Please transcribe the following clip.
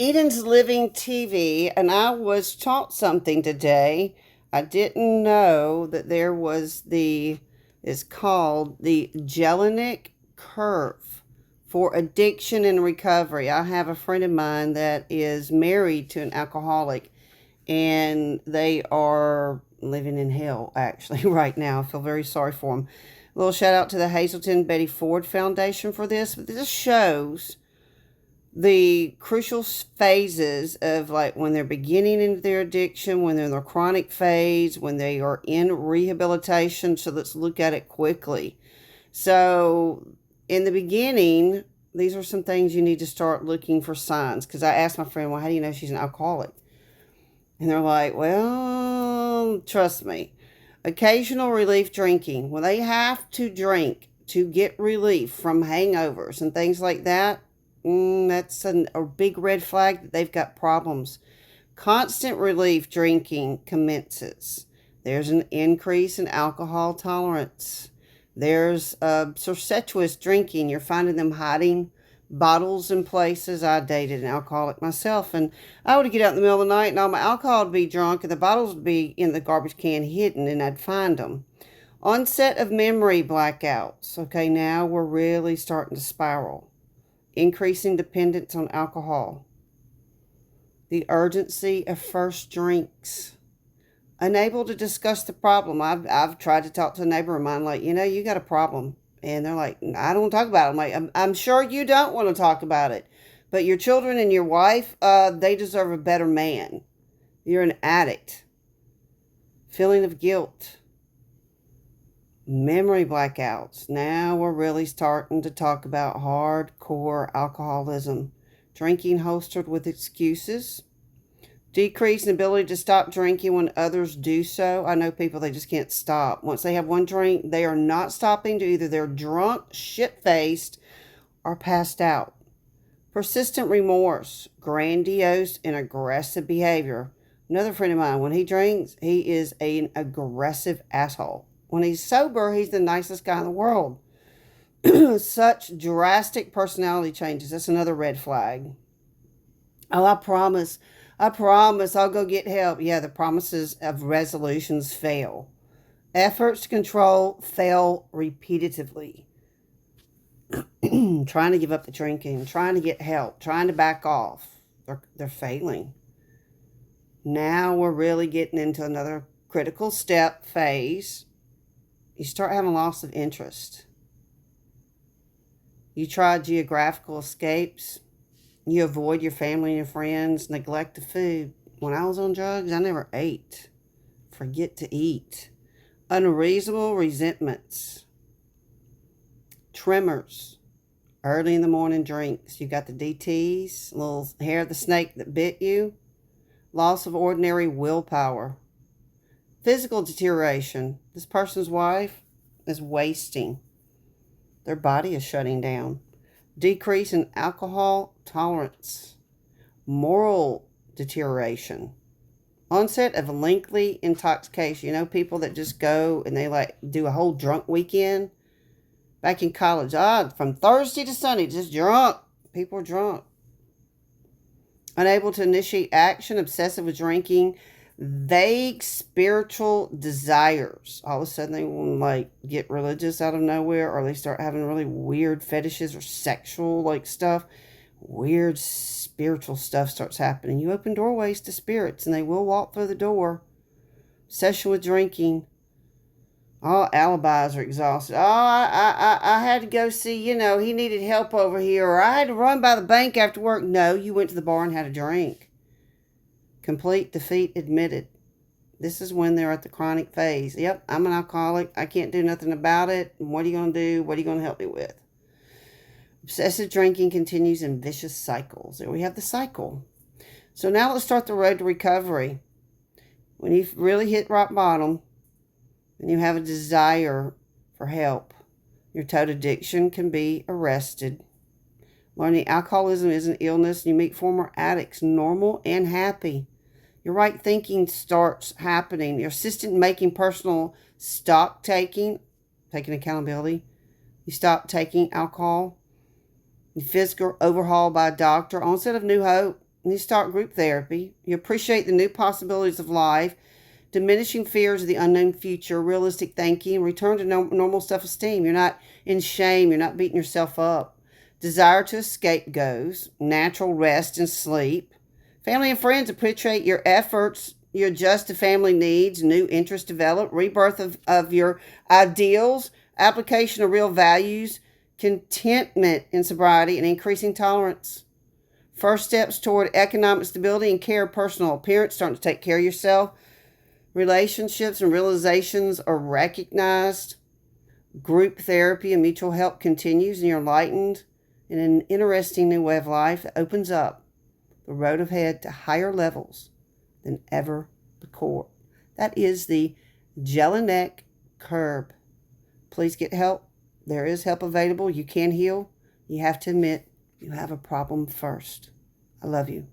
Eden's Living TV, and I was taught something today. I didn't know that there was it's called the Jellinek curve for addiction and recovery. I have a friend of mine that is married to an alcoholic, and they are living in hell, actually, right now. I feel very sorry for them. A little shout out to the Hazelton Betty Ford Foundation for this, but this shows the crucial phases of like when they're beginning into their addiction, when they're in their chronic phase, when they are in rehabilitation. So let's look at it quickly. So in the beginning, these are some things you need to start looking for signs. Because I asked my friend, well, how do you know she's an alcoholic? And they're like, well, trust me. Occasional relief drinking. When they have to drink to get relief from hangovers and things like that, that's a big red flag that they've got problems. Constant relief drinking commences. There's an increase in alcohol tolerance. There's circuitous drinking. You're finding them hiding bottles in places. I dated an alcoholic myself, and I would get out in the middle of the night and all my alcohol would be drunk and the bottles would be in the garbage can hidden, and I'd find them. Onset of memory blackouts. Okay, now we're really starting to spiral. Increasing dependence on alcohol. The urgency of first drinks. Unable to discuss the problem. I've tried to talk to a neighbor of mine, like, you got a problem. And they're like, I don't want to talk about it. I'm like, I'm sure you don't want to talk about it. But your children and your wife, they deserve a better man. You're an addict. Feeling of guilt. Memory blackouts. Now we're really starting to talk about hardcore alcoholism. Drinking holstered with excuses. Decrease in ability to stop drinking when others do so. I know people, they just can't stop. Once they have one drink, they are not stopping to either they're drunk, shit-faced, or passed out. Persistent remorse. Grandiose and aggressive behavior. Another friend of mine, when he drinks, he is an aggressive asshole. When he's sober, he's the nicest guy in the world. Such drastic personality changes. That's another red flag. Oh, I promise I'll go get help. Yeah, the promises of resolutions fail. Efforts to control fail repeatedly. Trying to give up the drinking, trying to get help, trying to back off. They're failing. Now we're really getting into another critical step phase. You start having loss of interest. You try geographical escapes. You avoid your family and your friends. Neglect the food. When I was on drugs, I never ate. Forget to eat. Unreasonable resentments. Tremors. Early in the morning drinks. You got the DTs. Little hair of the snake that bit you. Loss of ordinary willpower. Physical deterioration. This person's wife is wasting. Their body is shutting down. Decrease in alcohol tolerance. Moral deterioration. Onset of lengthy intoxication. People that just go and they like do a whole drunk weekend. Back in college, from Thursday to Sunday, just drunk. People are drunk. Unable to initiate action, obsessive with drinking. Vague spiritual desires. All of a sudden they want to get religious out of nowhere, or they start having really weird fetishes or sexual stuff. Weird spiritual stuff starts happening. You open doorways to spirits and they will walk through the door. Obsession with drinking. All alibis are exhausted. I had to go see, he needed help over here, or I had to run by the bank after work. No, you went to the bar and had a drink. Complete defeat admitted. This is when they're at the chronic phase. Yep, I'm an alcoholic. I can't do nothing about it. What are you going to do? What are you going to help me with? Obsessive drinking continues in vicious cycles. There we have the cycle. So now let's start the road to recovery. When you've really hit rock bottom and you have a desire for help, your total addiction can be arrested. Learning alcoholism is an illness. You meet former addicts, normal and happy. Your right thinking starts happening. Your assistant making personal stock taking accountability. You stop taking alcohol. Your physical overhaul by a doctor. Onset of new hope. and you start group therapy. You appreciate the new possibilities of life, diminishing fears of the unknown future, realistic thinking, return to normal self-esteem. You're not in shame. You're not beating yourself up. Desire to escape goes. Natural rest and sleep. Family and friends appreciate your efforts. You adjust to family needs. New interests develop. Rebirth of your ideals. Application of real values. Contentment in sobriety and increasing tolerance. First steps toward economic stability and care of personal appearance. Starting to take care of yourself. Relationships and realizations are recognized. Group therapy and mutual help continues, and you're enlightened in an interesting new way of life that opens up the road ahead to higher levels than ever before. That is the Jellinek curve. Please get help. There is help available. You can heal. You have to admit you have a problem first. I love you.